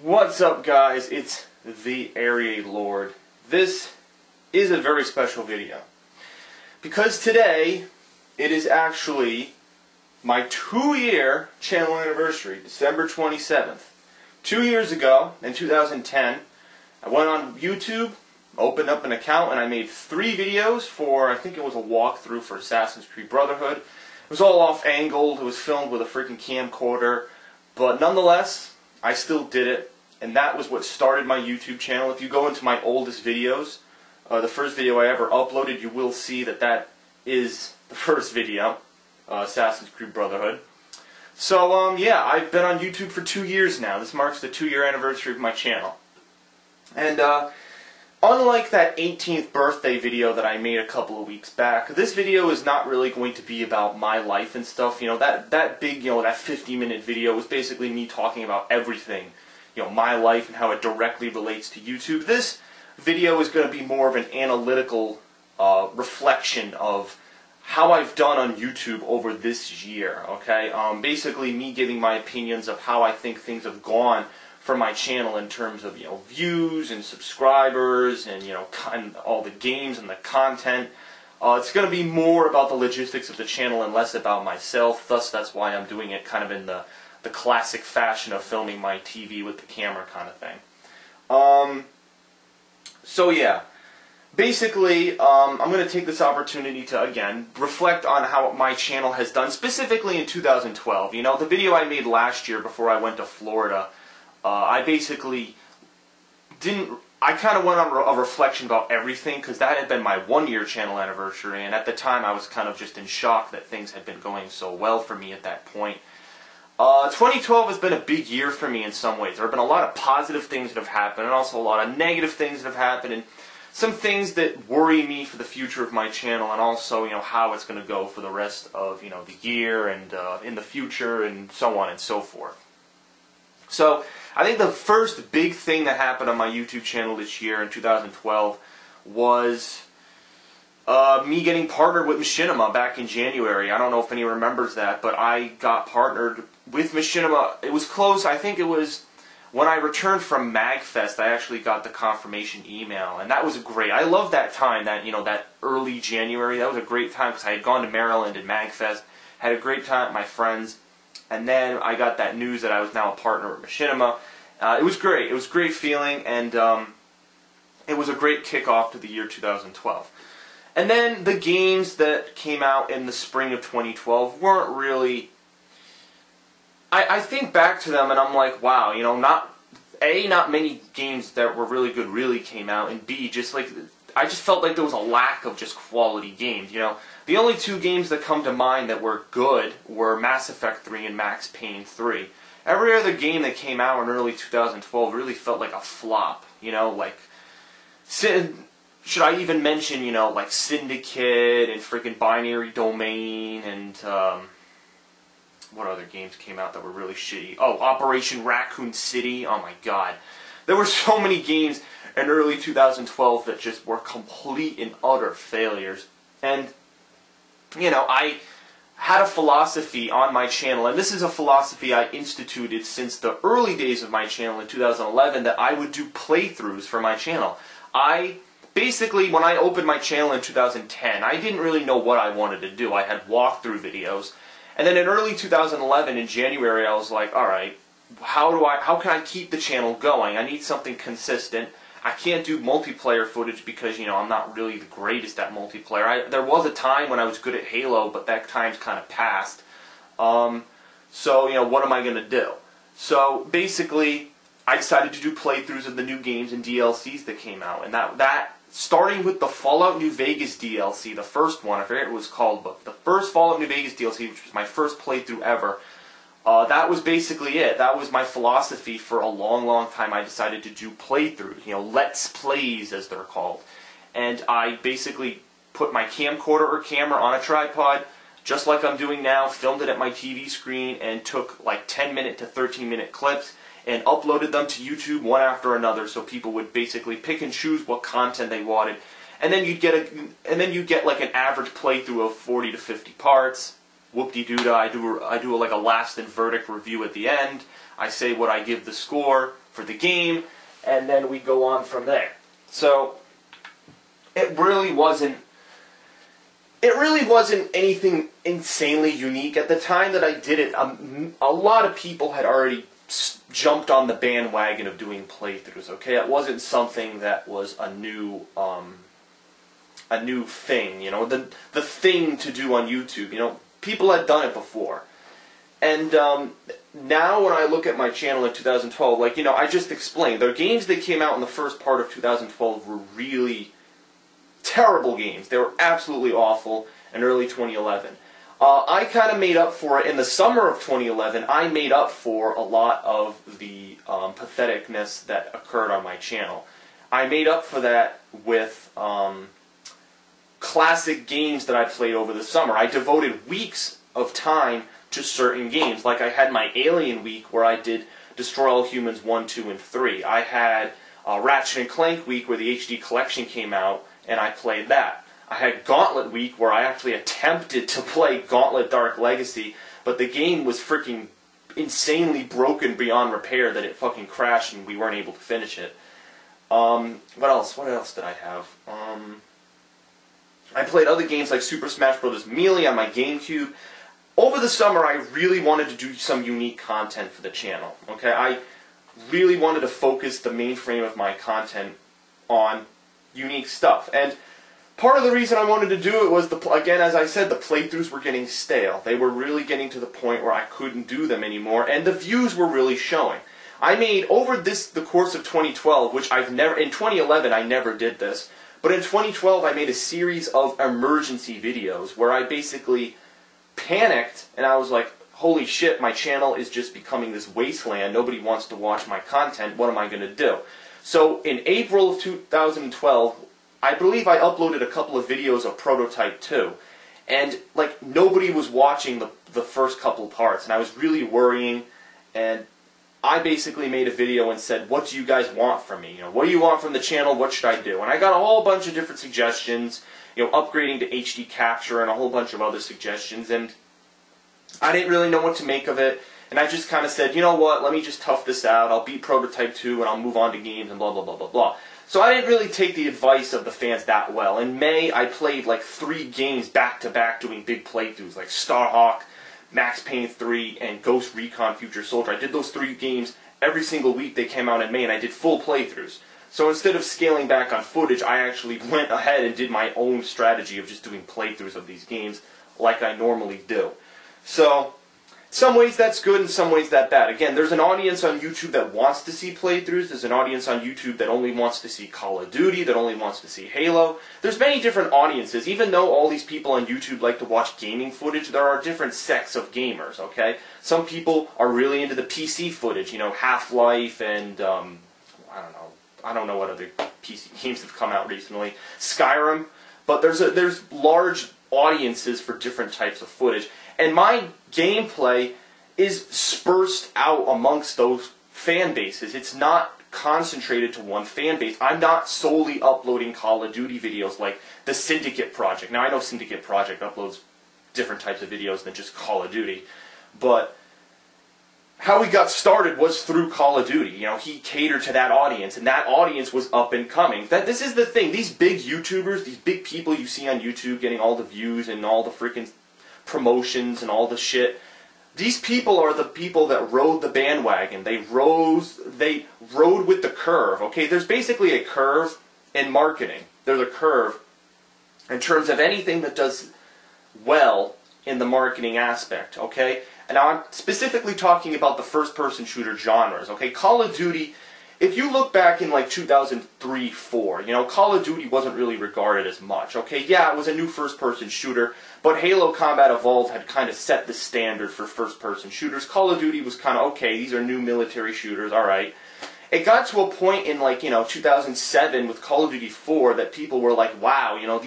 What's up, guys? It's TheAireaidLord. This is a very special video because today it is actually my 2-year channel anniversary, December 27th. 2 years ago, in 2010, I went on YouTube, opened up an account, and I made 3 videos for, I think it was a walkthrough for Assassin's Creed Brotherhood. It was all off-angled, it was filmed with a freaking camcorder, but nonetheless, I still did it, and that was what started my YouTube channel. If you go into my oldest videos, the first video I ever uploaded, you will see that that is the first video, Assassin's Creed Brotherhood. So, yeah, I've been on YouTube for 2 years now. This marks the 2-year anniversary of my channel. And, unlike that 18th birthday video that I made a couple of weeks back, this video is not really going to be about my life and stuff. You know, that big, that 50-minute video was basically me talking about everything, my life and how it directly relates to YouTube. This video is going to be more of an analytical reflection of how I've done on YouTube over this year, okay? Basically me giving my opinions of how I think things have gone for my channel in terms of, views and subscribers and, and all the games and the content. It's going to be more about the logistics of the channel and less about myself. Thus, that's why I'm doing it kind of in the classic fashion of filming my TV with the camera kind of thing. So, yeah. Basically, I'm going to take this opportunity to, again, reflect on how my channel has done, specifically in 2012. The video I made last year before I went to Florida, I basically I kind of went on a reflection about everything, because that had been my 1-year channel anniversary, and at the time I was kind of just in shock that things had been going so well for me at that point. 2012 has been a big year for me in some ways. There have been a lot of positive things that have happened, and also a lot of negative things that have happened, and some things that worry me for the future of my channel, and also, how it's going to go for the rest of, the year and in the future, and so on and so forth. So, I think the first big thing that happened on my YouTube channel this year in 2012 was me getting partnered with Machinima back in January. I don't know if anyone remembers that, but I got partnered with Machinima. It was close. I think it was when I returned from MagFest, I actually got the confirmation email, and that was great. I love that time, that that early January. That was a great time because I had gone to Maryland at MagFest, had a great time with my friends, and then I got that news that I was now a partner with Machinima. It was great. It was a great feeling, and it was a great kickoff to the year 2012. And then the games that came out in the spring of 2012 weren't really... I think back to them and I'm like, wow, not many games that were really good really came out, and B, I just felt like there was a lack of just quality games, The only 2 games that come to mind that were good were Mass Effect 3 and Max Payne 3. Every other game that came out in early 2012 really felt like a flop, should I even mention, like Syndicate and freaking Binary Domain and, what other games came out that were really shitty? Oh, Operation Raccoon City. Oh my god. There were so many games in early 2012 that just were complete and utter failures. And, I had a philosophy on my channel, and this is a philosophy I instituted since the early days of my channel in 2011, that I would do playthroughs for my channel. Basically, when I opened my channel in 2010, I didn't really know what I wanted to do. I had walkthrough videos. And then in early 2011, in January, I was like, alright, how can I keep the channel going? I need something consistent. I can't do multiplayer footage because, I'm not really the greatest at multiplayer. There was a time when I was good at Halo, but that time's kind of passed. So, what am I going to do? So, basically, I decided to do playthroughs of the new games and DLCs that came out. And that starting with the Fallout New Vegas DLC, the first one, I forget what it was called, but the first Fallout New Vegas DLC, which was my first playthrough ever, that was basically it. That was my philosophy for a long, long time. I decided to do playthroughs, Let's Plays, as they're called. And I basically put my camcorder or camera on a tripod, just like I'm doing now, filmed it at my TV screen, and took like 10-minute to 13-minute clips, and uploaded them to YouTube one after another, so people would basically pick and choose what content they wanted, and then you'd get like an average playthrough of 40 to 50 parts. Whoop-de-doo-dah, I do like a last and verdict review at the end. I say what I give the score, for the game, and then we go on from there. So it really wasn't anything insanely unique. At the time that I did it, a lot of people had already jumped on the bandwagon of doing playthroughs. Okay, it wasn't something that was a new thing. You know, the thing to do on YouTube. You know, people had done it before, and now when I look at my channel in 2012, like, you know, I just explained, the games that came out in the first part of 2012 were really terrible games. They were absolutely awful in early 2011. I kind of made up for it in the summer of 2011. I made up for a lot of the patheticness that occurred on my channel. I made up for that with classic games that I played over the summer. I devoted weeks of time to certain games. Like I had my Alien week where I did Destroy All Humans 1, 2, and 3. I had Ratchet & Clank week where the HD collection came out and I played that. I had Gauntlet week where I actually attempted to play Gauntlet Dark Legacy, but the game was freaking insanely broken beyond repair that it fucking crashed and we weren't able to finish it. What else? What else did I have? I played other games like Super Smash Bros. Melee on my GameCube. Over the summer, I really wanted to do some unique content for the channel. Okay, I really wanted to focus the main frame of my content on unique stuff. And part of the reason I wanted to do it was, again, as I said, the playthroughs were getting stale. They were really getting to the point where I couldn't do them anymore, and the views were really showing. I made, over the course of 2012, which in 2011 I never did this, but in 2012 I made a series of emergency videos where I basically panicked and I was like, holy shit, my channel is just becoming this wasteland. Nobody wants to watch my content. What am I going to do? So in April of 2012, I believe I uploaded a couple of videos of Prototype 2. And like nobody was watching the first couple parts. And I was really worrying. And I basically made a video and said, what do you guys want from me? You know, what do you want from the channel? What should I do? And I got a whole bunch of different suggestions. You know, upgrading to HD capture and a whole bunch of other suggestions. And I didn't really know what to make of it. And I just kind of said, you know what, let me just tough this out. I'll beat Prototype 2 and I'll move on to games and blah, blah, blah, blah, blah. So I didn't really take the advice of the fans that well. In May, I played like 3 games back-to-back doing big playthroughs, like Starhawk, Max Payne 3, and Ghost Recon Future Soldier. I did those 3 games every single week they came out in May, and I did full playthroughs. So instead of scaling back on footage, I actually went ahead and did my own strategy of just doing playthroughs of these games like I normally do. So, some ways that's good, in some ways that's bad. Again, there's an audience on YouTube that wants to see playthroughs. There's an audience on YouTube that only wants to see Call of Duty, that only wants to see Halo. There's many different audiences. Even though all these people on YouTube like to watch gaming footage, there are different sects of gamers, okay? Some people are really into the PC footage, you know, Half-Life and, I don't know what other PC games have come out recently. Skyrim. But there's large audiences for different types of footage. And my gameplay is dispersed out amongst those fan bases. It's not concentrated to one fan base. I'm not solely uploading Call of Duty videos like the Syndicate Project. Now, I know Syndicate Project uploads different types of videos than just Call of Duty. But how we got started was through Call of Duty. You know, he catered to that audience, and that audience was up and coming. This is the thing. These big YouTubers, these big people you see on YouTube getting all the views and all the freaking promotions and all the shit, these people are the people that rode the bandwagon. They rode with the curve, okay? There's basically a curve in marketing. There's a curve in terms of anything that does well in the marketing aspect, okay? And now I'm specifically talking about the first-person shooter genres, okay? Call of Duty, if you look back in like 2003-4, you know, Call of Duty wasn't really regarded as much, okay? Yeah, it was a new first-person shooter, but Halo Combat Evolved had kind of set the standard for first-person shooters. Call of Duty was kind of, okay, these are new military shooters, alright. It got to a point in like, you know, 2007 with Call of Duty 4 that people were like, wow, you know,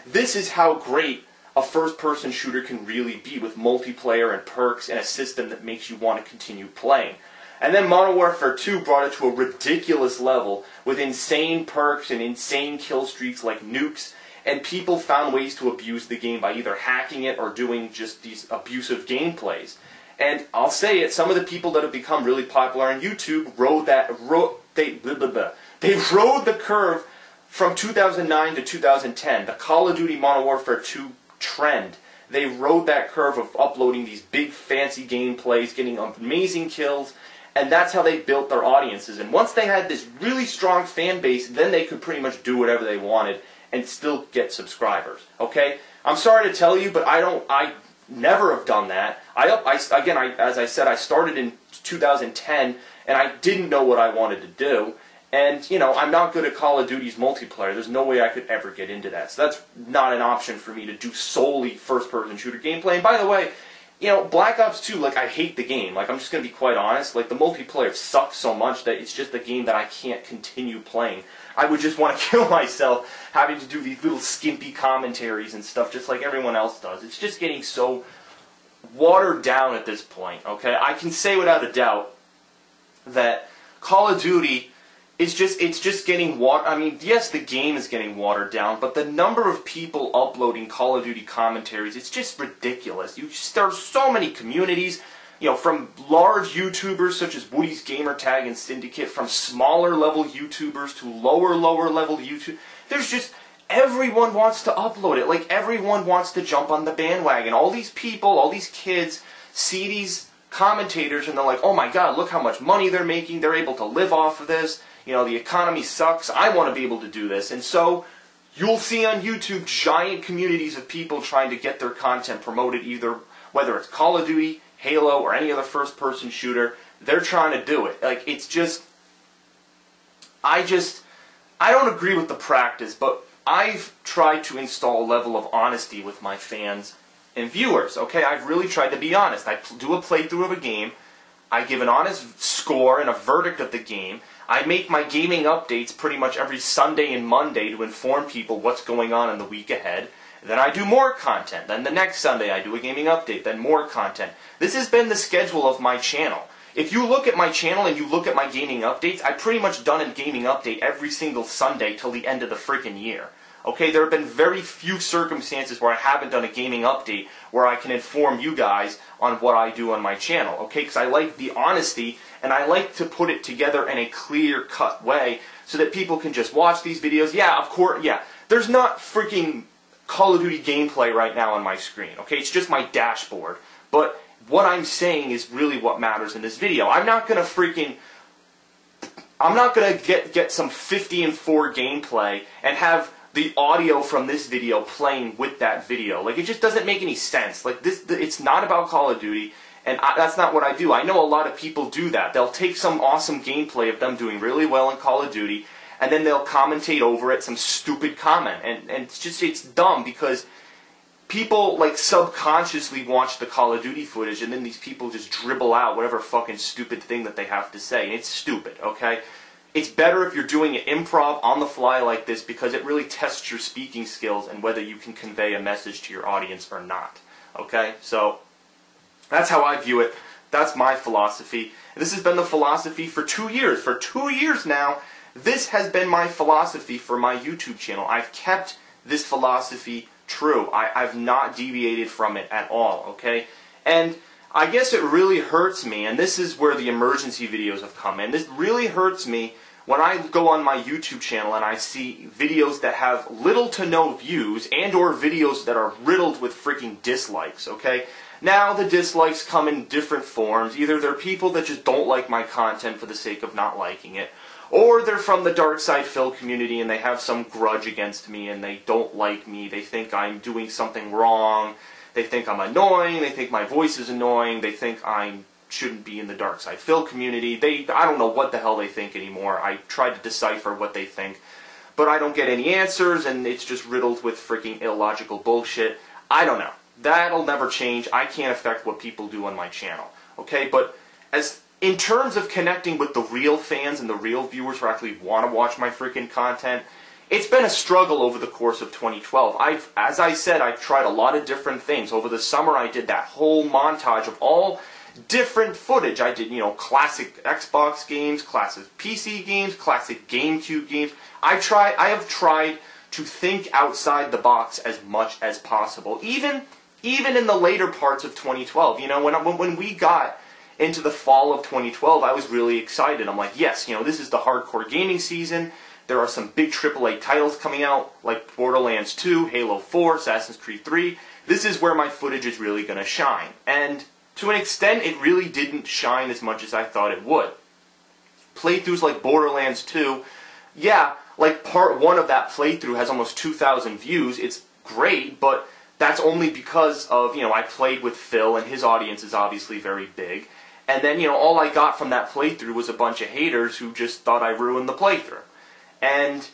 this is how great a first-person shooter can really be, with multiplayer and perks and a system that makes you want to continue playing. And then Modern Warfare 2 brought it to a ridiculous level with insane perks and insane kill streaks like nukes, and people found ways to abuse the game by either hacking it or doing just these abusive gameplays. And I'll say it, some of the people that have become really popular on YouTube they rode the curve from 2009 to 2010, the Call of Duty Modern Warfare 2 trend. They rode that curve of uploading these big fancy gameplays, getting amazing kills, and that's how they built their audiences. And once they had this really strong fan base, then they could pretty much do whatever they wanted and still get subscribers. Okay? I'm sorry to tell you, but I never have done that. As I said, I started in 2010, and I didn't know what I wanted to do. And, you know, I'm not good at Call of Duty's multiplayer. There's no way I could ever get into that. So that's not an option for me to do solely first-person shooter gameplay. And by the way, you know, Black Ops 2, like, I hate the game. Like, I'm just going to be quite honest. Like, the multiplayer sucks so much that it's just a game that I can't continue playing. I would just want to kill myself having to do these little skimpy commentaries and stuff just like everyone else does. It's just getting so watered down at this point, okay? I can say without a doubt that Call of Duty it's just getting I mean, yes, the game is getting watered down, but the number of people uploading Call of Duty commentaries, it's just ridiculous. There's so many communities, you know, from large YouTubers such as Woody's Gamertag and Syndicate, from smaller level YouTubers to lower level YouTube. There's just, everyone wants to upload it. Like, everyone wants to jump on the bandwagon. All these people, all these kids see these commentators and they're like, oh my god, look how much money they're making. They're able to live off of this. You know, the economy sucks. I want to be able to do this. And so you'll see on YouTube giant communities of people trying to get their content promoted, either whether it's Call of Duty, Halo, or any other first-person shooter. They're trying to do it. Like, it's just... I don't agree with the practice, but I've tried to install a level of honesty with my fans and viewers, okay? I've really tried to be honest. I do a playthrough of a game. I give an honest score and a verdict of the game. I make my gaming updates pretty much every Sunday and Monday to inform people what's going on in the week ahead. Then I do more content. Then the next Sunday I do a gaming update. Then more content. This has been the schedule of my channel. If you look at my channel and you look at my gaming updates, I've pretty much done a gaming update every single Sunday till the end of the freaking year. Okay, there have been very few circumstances where I haven't done a gaming update where I can inform you guys on what I do on my channel. Okay, because I like the honesty and I like to put it together in a clear-cut way so that people can just watch these videos. Yeah, of course, yeah. There's not freaking Call of Duty gameplay right now on my screen. Okay, it's just my dashboard. But what I'm saying is really what matters in this video. I'm not going to get some 50-4 gameplay and have the audio from this video playing with that video. Like, it just doesn't make any sense. Like, it's not about Call of Duty, and that's not what I do. I know a lot of people do that. They'll take some awesome gameplay of them doing really well in Call of Duty, and then they'll commentate over it some stupid comment. And it's dumb because people, like, subconsciously watch the Call of Duty footage, and then these people just dribble out whatever fucking stupid thing that they have to say. And it's stupid, okay? It's better if you're doing it improv on the fly like this because it really tests your speaking skills and whether you can convey a message to your audience or not. Okay? So, that's how I view it. That's my philosophy. This has been the philosophy for 2 years. For 2 years now, this has been my philosophy for my YouTube channel. I've kept this philosophy true. I've not deviated from it at all, okay? And I guess it really hurts me, and this is where the emergency videos have come in. This really hurts me when I go on my YouTube channel and I see videos that have little to no views and or videos that are riddled with freaking dislikes, okay? Now, the dislikes come in different forms. Either they're people that just don't like my content for the sake of not liking it, or they're from the Dark Side Phil community and they have some grudge against me and they don't like me. They think I'm doing something wrong. They think I'm annoying. They think my voice is annoying. They think I shouldn't be in the Dark Side Phil community. I don't know what the hell they think anymore. I try to decipher what they think, but I don't get any answers, and it's just riddled with freaking illogical bullshit. I don't know. That'll never change. I can't affect what people do on my channel. Okay, but in terms of connecting with the real fans and the real viewers who actually want to watch my freaking content, it's been a struggle over the course of 2012. As I said, I've tried a lot of different things. Over the summer, I did that whole montage of all different footage. I did, you know, classic Xbox games, classic PC games, classic GameCube games. I have tried to think outside the box as much as possible. Even even in the later parts of 2012. You know, when we got into the fall of 2012, I was really excited. I'm like, yes, you know, this is the hardcore gaming season. There are some big AAA titles coming out, like Borderlands 2, Halo 4, Assassin's Creed 3. This is where my footage is really going to shine. And to an extent, it really didn't shine as much as I thought it would. Playthroughs like Borderlands 2, yeah, like part 1 of that playthrough has almost 2,000 views. It's great, but that's only because of, you know, I played with Phil, and his audience is obviously very big. And then, you know, all I got from that playthrough was a bunch of haters who just thought I ruined the playthrough. And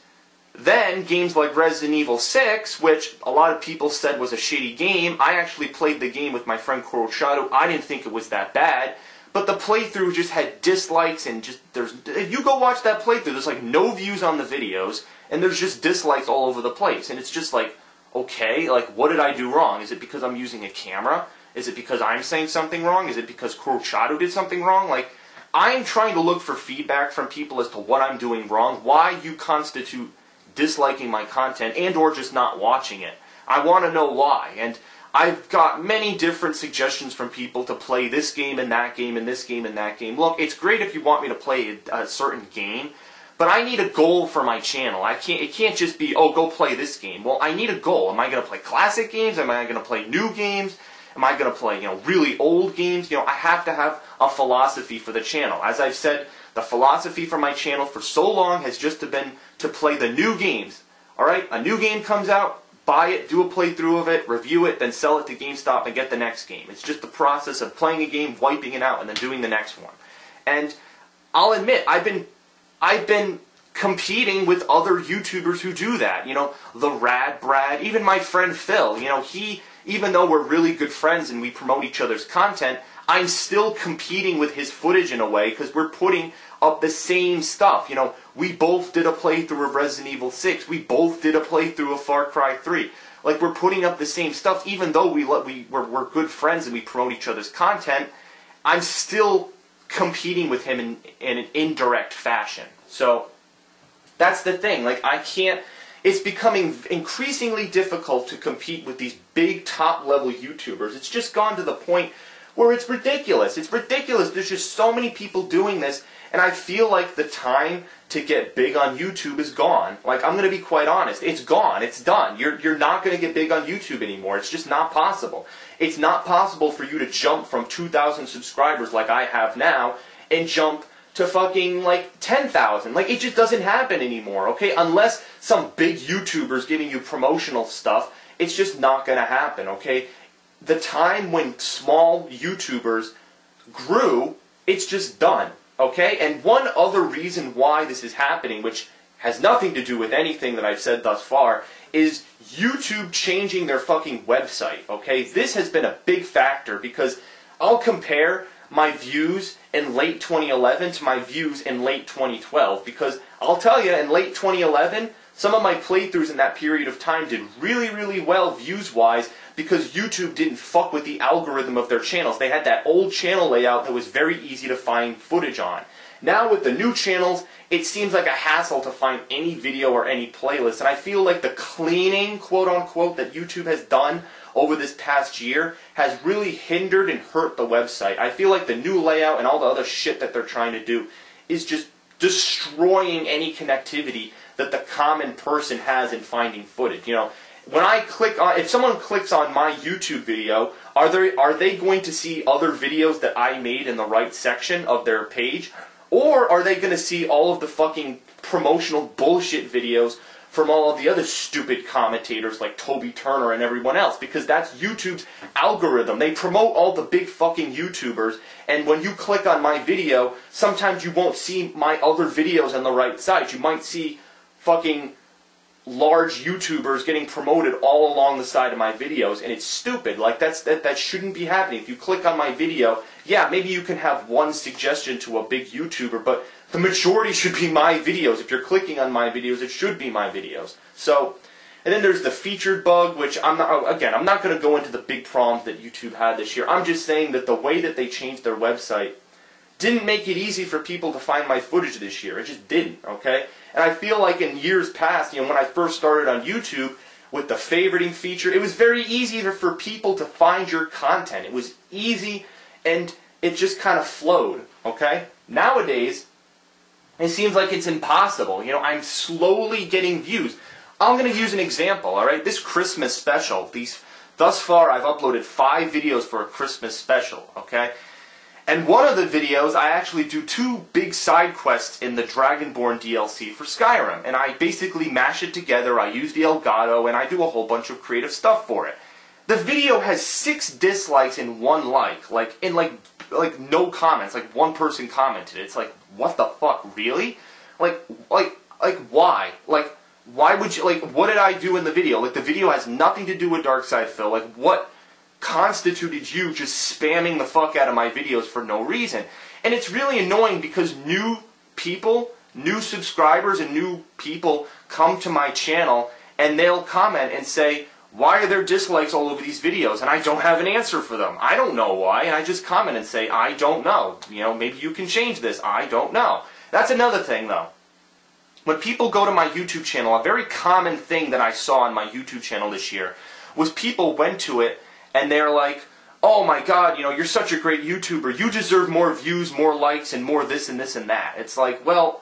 then games like Resident Evil 6, which a lot of people said was a shitty game, I actually played the game with my friend Coral Shadow. I didn't think it was that bad, but the playthrough just had dislikes and just, you go watch that playthrough, there's like no views on the videos, and there's just dislikes all over the place, and it's just like, okay, like what did I do wrong? Is it because I'm using a camera? Is it because I'm saying something wrong? Is it because Coral Shadow did something wrong? Like, I'm trying to look for feedback from people as to what I'm doing wrong, why you constitute disliking my content and or just not watching it. I want to know why, and I've got many different suggestions from people to play this game and that game and this game and that game. Look, it's great if you want me to play a certain game, but I need a goal for my channel. It can't just be, oh, go play this game. Well, I need a goal. Am I going to play classic games? Am I going to play new games? Am I going to play, you know, really old games? You know, I have to have a philosophy for the channel. As I've said, the philosophy for my channel for so long has just been to play the new games. Alright? A new game comes out, buy it, do a playthrough of it, review it, then sell it to GameStop and get the next game. It's just the process of playing a game, wiping it out, and then doing the next one. And I'll admit, I've been competing with other YouTubers who do that. You know, the Rad Brad, even my friend Phil. You know, even though we're really good friends and we promote each other's content, I'm still competing with his footage in a way because we're putting up the same stuff. You know, we both did a playthrough of Resident Evil 6. We both did a playthrough of Far Cry 3. Like, we're putting up the same stuff. Even though we're good friends and we promote each other's content, I'm still competing with him in an indirect fashion. So, that's the thing. Like, I can't... It's becoming increasingly difficult to compete with these big top-level YouTubers. It's just gone to the point where it's ridiculous. It's ridiculous. There's just so many people doing this, and I feel like the time to get big on YouTube is gone. Like, I'm going to be quite honest. It's gone. It's done. You're not going to get big on YouTube anymore. It's just not possible. It's not possible for you to jump from 2,000 subscribers like I have now and jump to fucking, like, 10,000. Like, it just doesn't happen anymore, okay? Unless some big YouTuber's giving you promotional stuff, it's just not going to happen, okay? The time when small YouTubers grew, it's just done, okay? And one other reason why this is happening, which has nothing to do with anything that I've said thus far, is YouTube changing their fucking website, okay? This has been a big factor because I'll compare my views in late 2011 to my views in late 2012, because I'll tell you, in late 2011, some of my playthroughs in that period of time did really, really well views-wise because YouTube didn't fuck with the algorithm of their channels. They had that old channel layout that was very easy to find footage on. Now with the new channels, it seems like a hassle to find any video or any playlist, and I feel like the cleaning, quote-unquote, that YouTube has done over this past year has really hindered and hurt the website. I feel like the new layout and all the other shit that they're trying to do is just destroying any connectivity that the common person has in finding footage. You know, when I click on, if someone clicks on my YouTube video, are they going to see other videos that I made in the right section of their page? Or are they going to see all of the fucking promotional bullshit videos from all of the other stupid commentators like Toby Turner and everyone else? Because that's YouTube's algorithm. They promote all the big fucking YouTubers, and when you click on my video, sometimes you won't see my other videos on the right side. You might see fucking large YouTubers getting promoted all along the side of my videos, and it's stupid. Like, that shouldn't be happening. If you click on my video, yeah, maybe you can have one suggestion to a big YouTuber, but the majority should be my videos. If you're clicking on my videos, it should be my videos. So, and then there's the featured bug, which I'm not going to go into the big problems that YouTube had this year. I'm just saying that the way that they changed their website didn't make it easy for people to find my footage this year. It just didn't, okay? And I feel like in years past, you know, when I first started on YouTube, with the favoriting feature. It was very easy for people to find your content. It was easy, and it just kind of flowed, okay? Nowadays, it seems like it's impossible. You know, I'm slowly getting views. I'm going to use an example, all right? This Christmas special, thus far I've uploaded 5 videos for a Christmas special, okay? And one of the videos, I actually do 2 big side quests in the Dragonborn DLC for Skyrim. And I basically mash it together, I use the Elgato, and I do a whole bunch of creative stuff for it. The video has 6 dislikes and 1 like. Like no comments. Like, 1 person commented. It's like, what the fuck, really? Like, why? Like, why would you, like, what did I do in the video? Like, the video has nothing to do with Darkside Phil. Like, what constituted you just spamming the fuck out of my videos for no reason? And it's really annoying because new people, new subscribers and new people come to my channel and they'll comment and say, why are there dislikes all over these videos? And I don't have an answer for them. I don't know why, and I just comment and say, I don't know. You know, maybe you can change this. I don't know. That's another thing, though. When people go to my YouTube channel, a very common thing that I saw on my YouTube channel this year was people went to it and they're like, oh my god, you know, you're such a great YouTuber. You deserve more views, more likes, and more this and this and that. It's like, well,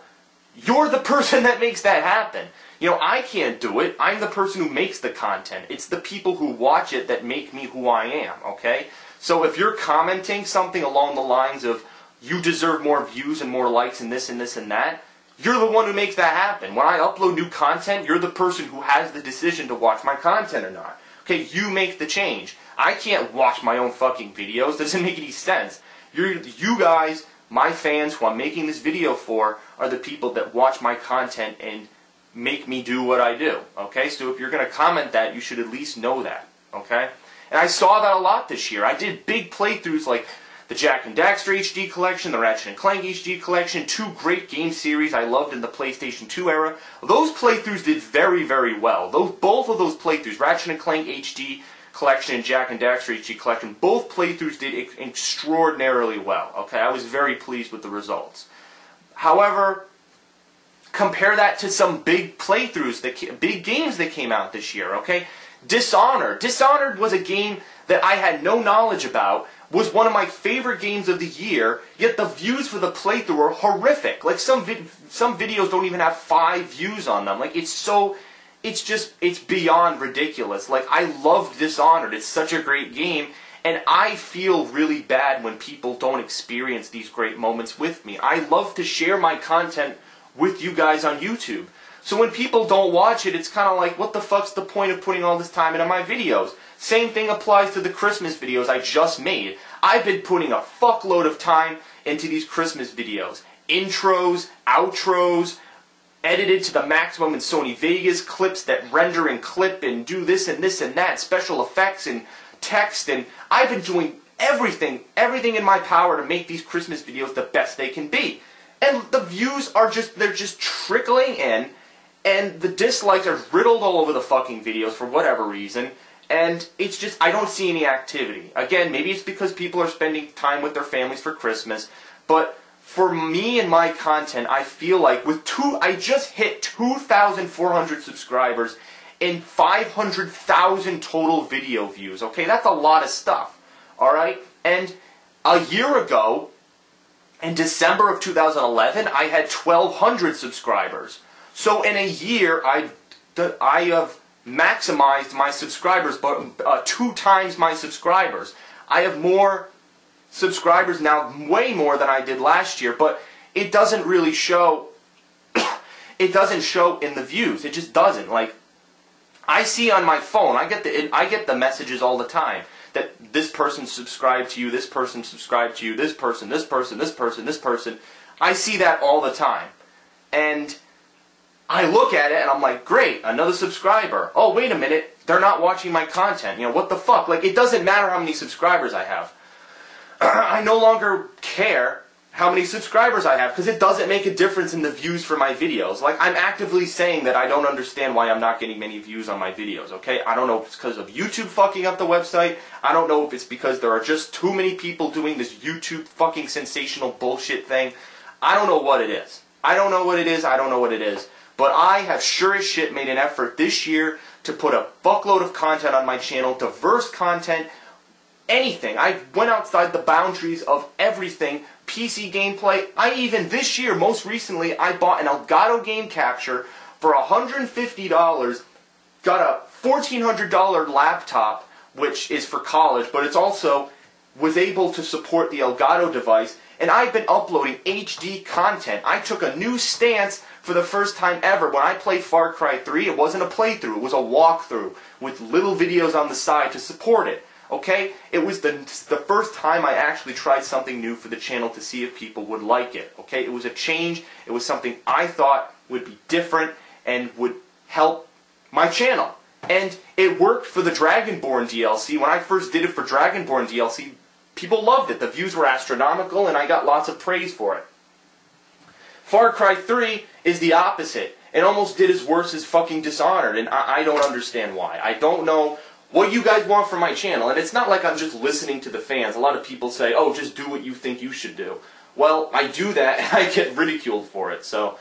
you're the person that makes that happen. You know, I can't do it. I'm the person who makes the content. It's the people who watch it that make me who I am, okay? So if you're commenting something along the lines of, you deserve more views and more likes and this and this and that, you're the one who makes that happen. When I upload new content, you're the person who has the decision to watch my content or not. Okay, you make the change. I can't watch my own fucking videos. Doesn't make any sense. You guys, my fans who I'm making this video for, are the people that watch my content and make me do what I do. Okay, so if you're going to comment that, you should at least know that. Okay, and I saw that a lot this year. I did big playthroughs like the Jak and Daxter HD collection, the Ratchet and Clank HD collection, 2 great game series I loved in the PlayStation 2 era. Those playthroughs did very, very well. Both of those playthroughs, Ratchet and Clank HD collection and Jak and Daxter HD collection, both playthroughs did extraordinarily well. Okay, I was very pleased with the results. However, compare that to some big playthroughs, big games that came out this year, okay? Dishonored. Dishonored was a game that I had no knowledge about, was one of my favorite games of the year, yet the views for the playthrough were horrific. Like, some videos don't even have 5 views on them. Like, it's beyond ridiculous. Like, I loved Dishonored. It's such a great game, and I feel really bad when people don't experience these great moments with me. I love to share my content with you guys on YouTube. So when people don't watch it, it's kind of like, what the fuck's the point of putting all this time into my videos? Same thing applies to the Christmas videos I just made. I've been putting a fuckload of time into these Christmas videos. Intros, outros, edited to the maximum in Sony Vegas, clips that render and clip and do this and that, special effects and text, and I've been doing everything in my power to make these Christmas videos the best they can be. And the views are they're just trickling in, and the dislikes are riddled all over the fucking videos for whatever reason, and it's just, I don't see any activity. Again, maybe it's because people are spending time with their families for Christmas, but for me and my content, I feel like I just hit 2,400 subscribers and 500,000 total video views, okay? That's a lot of stuff, alright? And a year ago, in December of 2011, I had 1,200 subscribers. So in a year, I have maximized my subscribers, but 2 times my subscribers. I have more subscribers now, way more than I did last year, but it doesn't really show. It doesn't show in the views. It just doesn't. Like, I see on my phone, I get the messages all the time that this person subscribed to you, this person subscribed to you, this person, this person, this person, this person. I see that all the time. And I look at it and I'm like, great, another subscriber. Oh, wait a minute, they're not watching my content. You know, what the fuck? Like, it doesn't matter how many subscribers I have. I no longer care how many subscribers I have, because it doesn't make a difference in the views for my videos. Like, I'm actively saying that I don't understand why I'm not getting many views on my videos, okay? I don't know if it's because of YouTube fucking up the website. I don't know if it's because there are just too many people doing this YouTube fucking sensational bullshit thing. I don't know what it is. I don't know what it is. I don't know what it is. But I have sure as shit made an effort this year to put a fuckload of content on my channel, diverse content, anything. I went outside the boundaries of everything, PC gameplay. I even, this year, most recently, I bought an Elgato game capture for $150, got a $1,400 laptop, which is for college, but it's also was able to support the Elgato device, and I've been uploading HD content. I took a new stance for the first time ever. When I played Far Cry 3, it wasn't a playthrough, it was a walkthrough with little videos on the side to support it. Okay? It was the first time I actually tried something new for the channel to see if people would like it. Okay? It was a change. It was something I thought would be different and would help my channel. And it worked for the Dragonborn DLC. When I first did it for Dragonborn DLC, people loved it. The views were astronomical, and I got lots of praise for it. Far Cry 3 is the opposite. It almost did as worse as fucking Dishonored, and I don't understand why. I don't know what you guys want from my channel, and it's not like I'm just listening to the fans. A lot of people say, oh, just do what you think you should do. Well, I do that, and I get ridiculed for it, so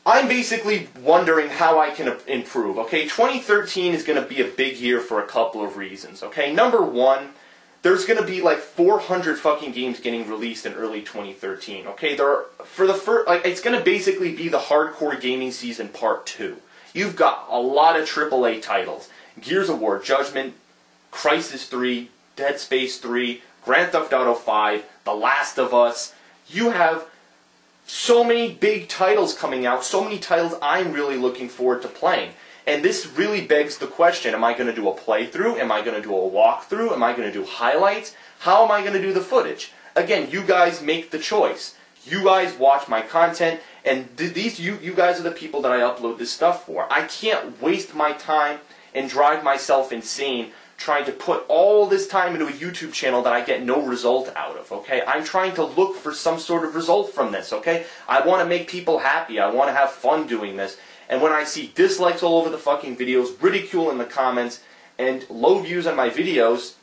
I'm basically wondering how I can improve. Okay, 2013 is going to be a big year for a couple of reasons. Okay, number one, there's going to be like 400 fucking games getting released in early 2013. Okay, it's going to basically be the hardcore gaming season part 2. You've got a lot of AAA titles: Gears of War, Judgment, Crysis 3, Dead Space 3, Grand Theft Auto 5, The Last of Us. You have so many big titles coming out, so many titles I'm really looking forward to playing. And this really begs the question, am I going to do a playthrough? Am I going to do a walkthrough? Am I going to do highlights? How am I going to do the footage? Again, you guys make the choice. You guys watch my content, and you guys are the people that I upload this stuff for. I can't waste my time and drive myself insane trying to put all this time into a YouTube channel that I get no result out of, okay? I'm trying to look for some sort of result from this, okay? I want to make people happy. I want to have fun doing this. And when I see dislikes all over the fucking videos, ridicule in the comments, and low views on my videos,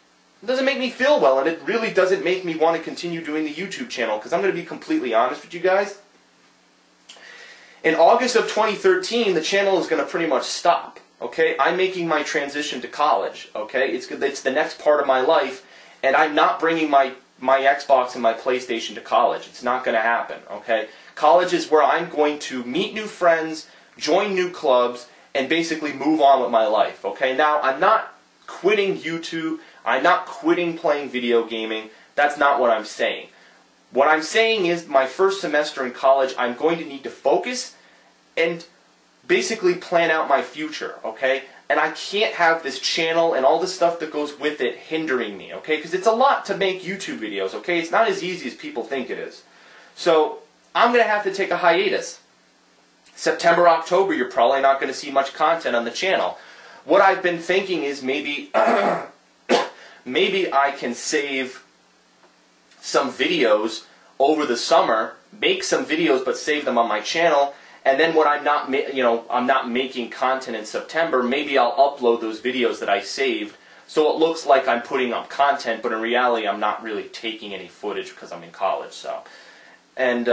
it doesn't make me feel well, and it really doesn't make me want to continue doing the YouTube channel, because I'm going to be completely honest with you guys. In August of 2013, the channel is going to pretty much stop, okay? I'm making my transition to college, okay? It's the next part of my life, and I'm not bringing my Xbox and my PlayStation to college. It's not going to happen, okay? College is where I'm going to meet new friends, join new clubs, and basically move on with my life, okay? Now, I'm not quitting YouTube. I'm not quitting playing video gaming. That's not what I'm saying. What I'm saying is my first semester in college, I'm going to need to focus and basically plan out my future, okay? And I can't have this channel and all the stuff that goes with it hindering me, okay? Because it's a lot to make YouTube videos, okay? It's not as easy as people think it is. So, I'm going to have to take a hiatus. September, October, you're probably not going to see much content on the channel. What I've been thinking is maybe maybe I can save some videos over the summer, make some videos but save them on my channel, and then when I'm not making content in September, maybe I'll upload those videos that I saved so it looks like I'm putting up content, but in reality I'm not really taking any footage because I'm in college. So, and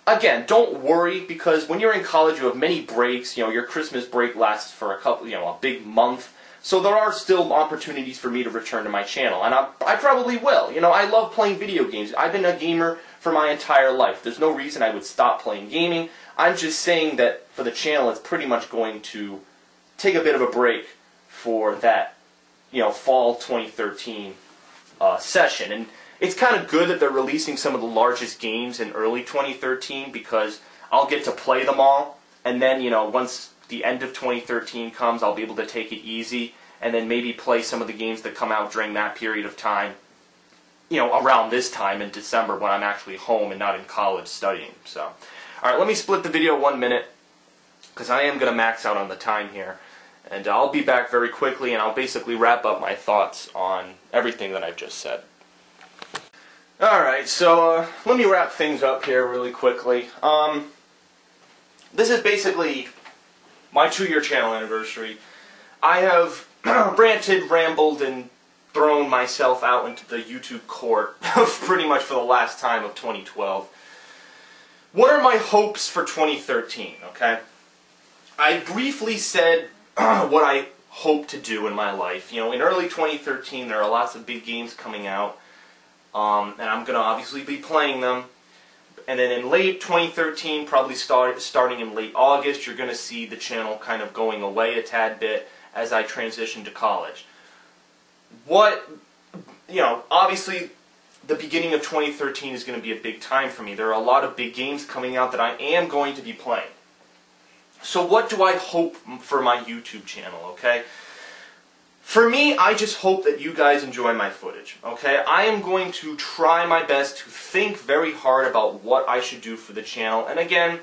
again, don't worry, because when you're in college you have many breaks. Your Christmas break lasts for a big month. So there are still opportunities for me to return to my channel, and I probably will. I love playing video games. I've been a gamer for my entire life. There's no reason I would stop playing gaming. I'm just saying that for the channel, it's pretty much going to take a bit of a break for that, fall 2013 session. And it's kind of good that they're releasing some of the largest games in early 2013, because I'll get to play them all, and then, once the end of 2013 comes, I'll be able to take it easy, and then maybe play some of the games that come out during that period of time, around this time in December when I'm actually home and not in college studying. So, alright, let me split the video 1 minute, because I am going to max out on the time here, and I'll be back very quickly, and I'll basically wrap up my thoughts on everything that I've just said. Alright, so let me wrap things up here really quickly. This is basically my 2-year channel anniversary. I have ranted, rambled, and thrown myself out into the YouTube court pretty much for the last time of 2012. what are my hopes for 2013, okay? I briefly said what I hope to do in my life. You know, in early 2013, there are lots of big games coming out, and I'm going to obviously be playing them. And then in late 2013, probably starting in late August, you're going to see the channel kind of going away a tad bit as I transition to college. Obviously, the beginning of 2013 is going to be a big time for me. There are a lot of big games coming out that I am going to be playing. So what do I hope for my YouTube channel, okay? For me, I just hope that you guys enjoy my footage, okay? I am going to try my best to think very hard about what I should do for the channel. And again,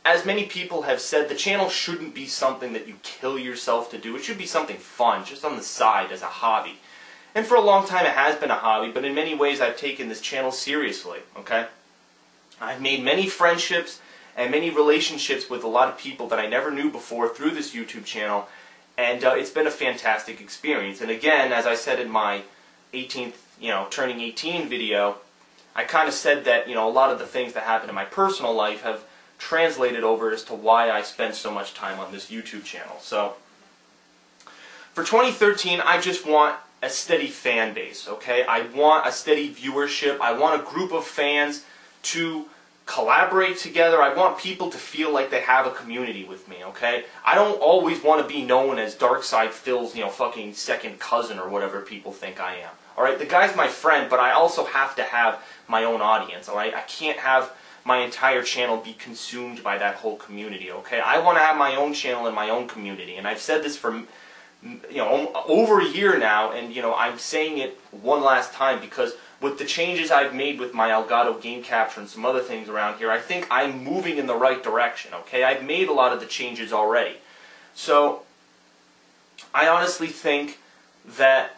as many people have said, the channel shouldn't be something that you kill yourself to do. It should be something fun, just on the side as a hobby. And for a long time it has been a hobby, but in many ways I've taken this channel seriously, okay? I've made many friendships and many relationships with a lot of people that I never knew before through this YouTube channel, and it's been a fantastic experience. And again, as I said in my 18th, turning 18 video, I kind of said that, a lot of the things that happened in my personal life have translated over as to why I spend so much time on this YouTube channel. So, for 2013, I just want a steady fan base, okay? I want a steady viewership. I want a group of fans to collaborate together. I want people to feel like they have a community with me, okay? I don't always want to be known as Darkside Phil's, fucking second cousin or whatever people think I am. Alright, the guy's my friend, but I also have to have my own audience, alright? I can't have my entire channel be consumed by that whole community, okay? I want to have my own channel and my own community, and I've said this for over a year now, and I'm saying it one last time because with the changes I've made with my Elgato game capture and some other things around here, I think I'm moving in the right direction, okay? I've made a lot of the changes already. So, I honestly think that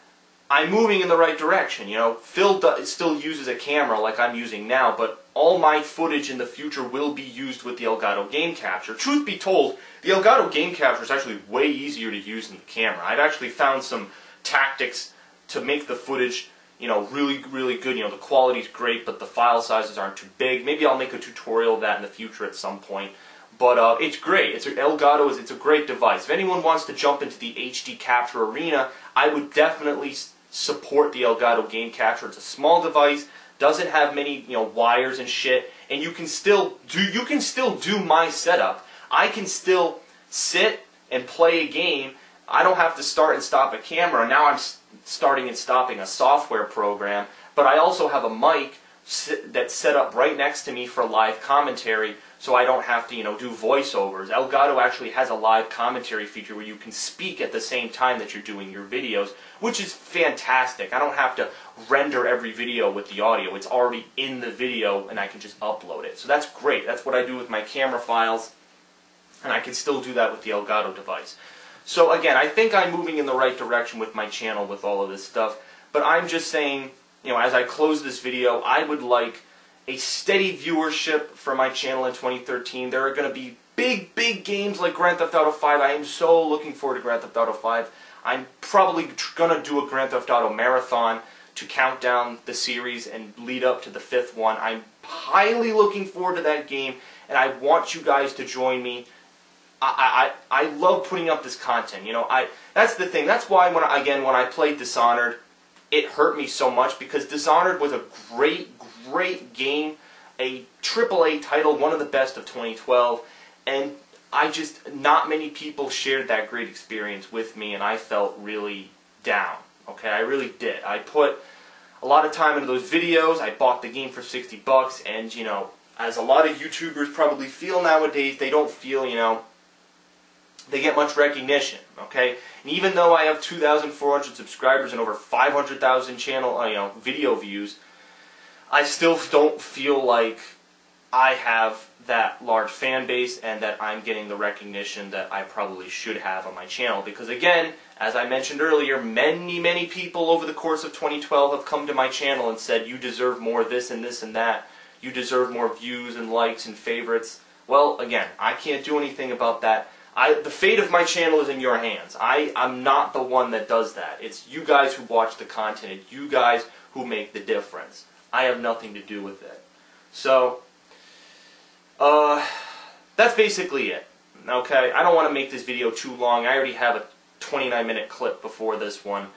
I'm moving in the right direction, Phil still uses a camera like I'm using now, but all my footage in the future will be used with the Elgato game capture. Truth be told, the Elgato game capture is actually way easier to use than the camera. I've actually found some tactics to make the footage really, really good. The quality's great, but the file sizes aren't too big. Maybe I'll make a tutorial of that in the future at some point. But it's great. Elgato it's a great device. If anyone wants to jump into the HD capture arena, I would definitely support the Elgato game capture. It's a small device, doesn't have many wires and shit, and you can still do my setup. I can still sit and play a game. I don't have to start and stop a camera. Now I'm starting and stopping a software program, but I also have a mic that's set up right next to me for live commentary, so I don't have to, do voiceovers. Elgato actually has a live commentary feature where you can speak at the same time that you're doing your videos, which is fantastic. I don't have to render every video with the audio. It's already in the video, and I can just upload it. So that's great. That's what I do with my camera files, and I can still do that with the Elgato device. So again, I think I'm moving in the right direction with my channel with all of this stuff, but I'm just saying, as I close this video, I would like a steady viewership for my channel in 2013. There are going to be big, big games like Grand Theft Auto 5. I am so looking forward to Grand Theft Auto 5. I'm probably going to do a Grand Theft Auto marathon to count down the series and lead up to the 5th one. I'm highly looking forward to that game, and I want you guys to join me. I love putting up this content. That's the thing. That's why when I played Dishonored, it hurt me so much, because Dishonored was a great game, a AAA title, one of the best of 2012, and not many people shared that great experience with me, and I felt really down. Okay, I really did. I put a lot of time into those videos. I bought the game for $60, and as a lot of YouTubers probably feel nowadays, they don't feel, they get much recognition, okay? And even though I have 2,400 subscribers and over 500,000 channel, video views, I still don't feel like I have that large fan base and that I'm getting the recognition that I probably should have on my channel. Because again, as I mentioned earlier, many people over the course of 2012 have come to my channel and said, you deserve more of this and this and that. You deserve more views and likes and favorites. Well, again, I can't do anything about that. The fate of my channel is in your hands. I'm not the one that does that. It's you guys who watch the content. It's you guys who make the difference. I have nothing to do with it. So, That's basically it. Okay, I don't want to make this video too long. I already have a 29-minute clip before this one.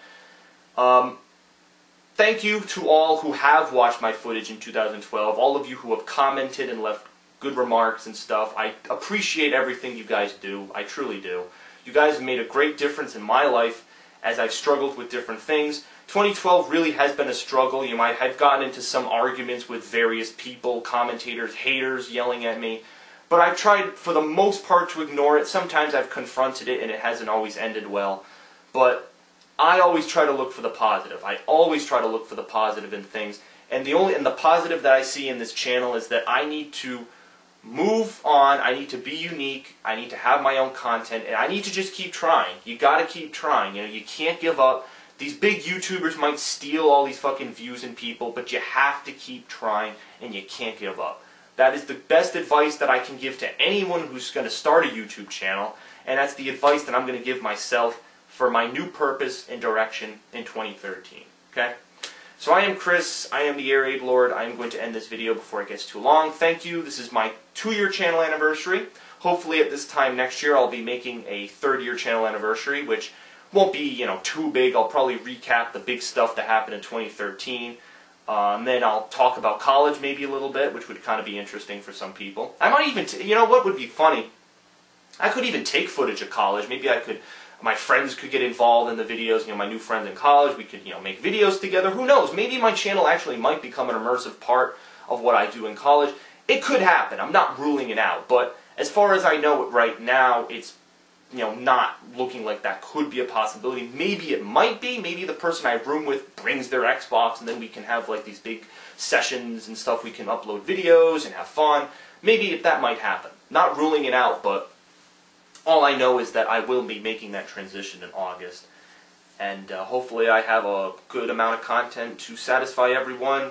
Thank you to all who have watched my footage in 2012, all of you who have commented and left good remarks and stuff. I appreciate everything you guys do. I truly do. You guys have made a great difference in my life as I've struggled with different things. 2012 really has been a struggle. You might have gotten into some arguments with various people, commentators, haters yelling at me. But I've tried, for the most part, to ignore it. Sometimes I've confronted it, and it hasn't always ended well. But I always try to look for the positive. I always try to look for the positive in things. And the positive that I see in this channel is that I need to move on. I need to be unique. I need to have my own content, and I need to just keep trying. You got to keep trying. You know, you can't give up. These big YouTubers might steal all these fucking views and people, but you have to keep trying, and you can't give up. That is the best advice that I can give to anyone who's going to start a YouTube channel, and that's the advice that I'm going to give myself for my new purpose and direction in 2013. Okay? So I am Chris. I am the TheAireaidLord. I am going to end this video before it gets too long. Thank you. This is my 2-year channel anniversary. Hopefully at this time next year I'll be making a 3rd-year channel anniversary, which won't be, you know, too big. I'll probably recap the big stuff that happened in 2013. And then I'll talk about college maybe a little bit, which would kind of be interesting for some people. I might even, you know what would be funny? I could even take footage of college. Maybe I could, my friends could get involved in the videos, you know, my new friends in college. We could, you know, make videos together. Who knows? Maybe my channel actually might become an immersive part of what I do in college. It could happen. I'm not ruling it out. But as far as I know it right now, it's, you know, not looking like that could be a possibility. Maybe it might be. Maybe the person I room with brings their Xbox, and then we can have like these big sessions and stuff. We can upload videos and have fun. Maybe that might happen. Not ruling it out, but all I know is that I will be making that transition in August. And hopefully I have a good amount of content to satisfy everyone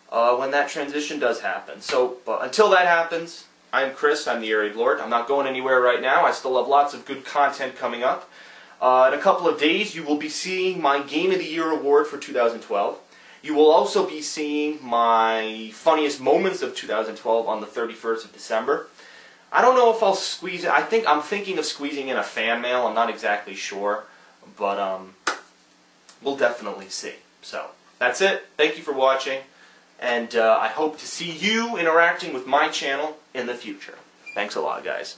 when that transition does happen. So until that happens, I'm Chris, I'm the TheAireaidLord. I'm not going anywhere right now. I still have lots of good content coming up. In a couple of days, you will be seeing my Game of the Year award for 2012. You will also be seeing my funniest moments of 2012 on the 31st of December. I don't know if I'll squeeze it. I'm thinking of squeezing in a fan mail. I'm not exactly sure, but we'll definitely see. So that's it. Thank you for watching. And I hope to see you interacting with my channel in the future. Thanks a lot, guys.